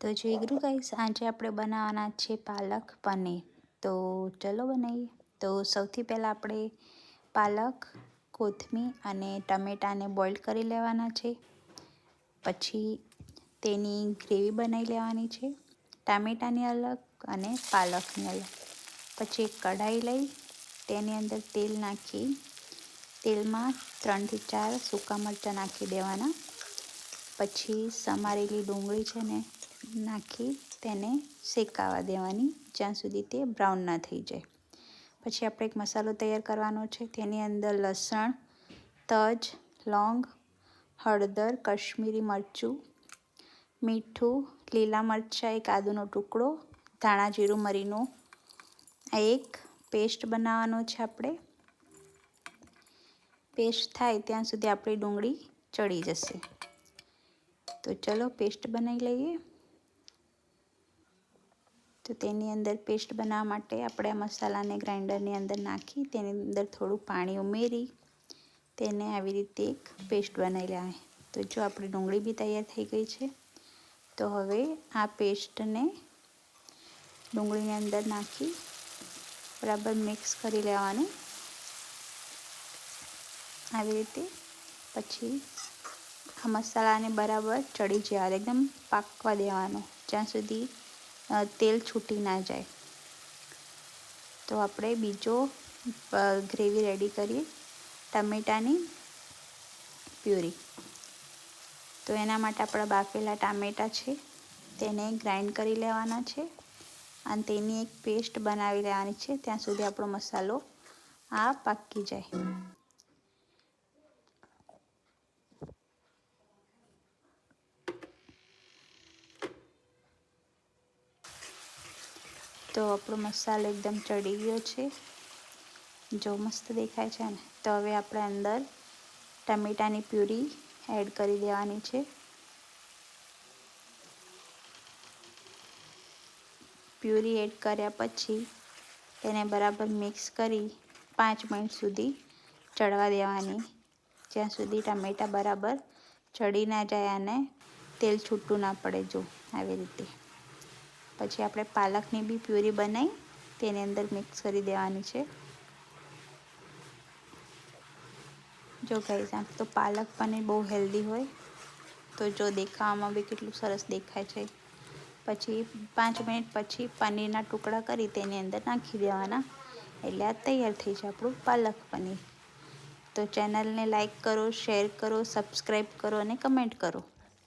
તો જીગરું ગાઈસ, આજે આપણે બનાવવાના છે પાલક પનીર. તો ચલો બનાવીએ. તો સૌથી પહેલાં આપણે પાલક, કોથમીર અને ટમેટાને બોઇલ કરી લેવાના છે. પછી તેની ગ્રેવી બનાવી લેવાની છે, ટામેટાની અલગ અને પાલકની અલગ. પછી એક કઢાઈ લઈ તેની અંદર તેલ નાખી તેલમાં 3 થી 4 સૂકા મરચાં નાખી દેવાના. પછી સમારેલી ડુંગળી છે ને નાખી તેને શેકાવા દેવાની જ્યાં સુધી તે બ્રાઉન ના થઈ જાય. પછી આપણે એક મસાલો તૈયાર કરવાનો છે. તેની અંદર લસણ, તજ, લોંગ, હળદર, કશ્મીરી મરચું, મીઠું, લીલા મરચાં, એક આદુનો ટુકડો, ધાણા જીરું મરીનો એક પેસ્ટ બનાવવાનો છે. આપણે પેસ્ટ થાય ત્યાં સુધી આપણી ડુંગળી ચડી જશે. તો ચલો પેસ્ટ બનાવી લઈએ. તો તેની અંદર પેસ્ટ બનાવવા માટે આપણે આ મસાલાને ગ્રાઇન્ડરની અંદર નાખી તેની અંદર થોડું પાણી ઉમેરી તેને આવી રીતે એક પેસ્ટ બનાવી લેવાની. તો જો આપણી ડુંગળી બી તૈયાર થઈ ગઈ છે. તો હવે આ પેસ્ટને ડુંગળીની અંદર નાખી બરાબર મિક્સ કરી લેવાનું આવી રીતે. પછી આ મસાલાને બરાબર ચડી જવા એકદમ પાકવા દેવાનો જ્યાં સુધી તેલ છૂટી ના જાય. તો આપણે બીજો ગ્રેવી રેડી કરીએ, ટામેટાની પ્યુરી. તો એના માટે આપણા બાફેલા ટામેટાં છે તેને ગ્રાઇન્ડ કરી લેવાના છે અને તેની એક પેસ્ટ બનાવી લેવાની છે ત્યાં સુધી આપણો મસાલો આ પાકી જાય. તો આપણો મસાલો એકદમ ચડી ગયો છે, જો મસ્ત દેખાય છે ને. તો હવે આપણે અંદર ટમેટાની પ્યુરી એડ કરી દેવાની છે. પ્યુરી એડ કર્યા પછી તેને બરાબર મિક્સ કરી 5 મિનિટ સુધી ચડવા દેવાની જ્યાં સુધી ટમેટાં બરાબર ચડી ના જાય અને તેલ છૂટું ના પડે. જો આવી રીતે. પછી આપણે પાલકની બી પ્યુરી બનાવી તેની અંદર મિક્સ કરી દેવાની છે. જો ગાઈસ, આમ તો પાલક પનીર બહુ હેલ્ધી હોય. તો જો દેખાવામાં બી કેટલું સરસ દેખાય છે. પછી 5 મિનિટ પછી પનીરના ટુકડા કરી તેની અંદર નાખી દેવાના એટલે આ તૈયાર થઈ જાય આપણું પાલક પનીર. તો ચેનલને લાઈક કરો, શેર કરો, સબસ્ક્રાઈબ કરો અને કમેન્ટ કરો.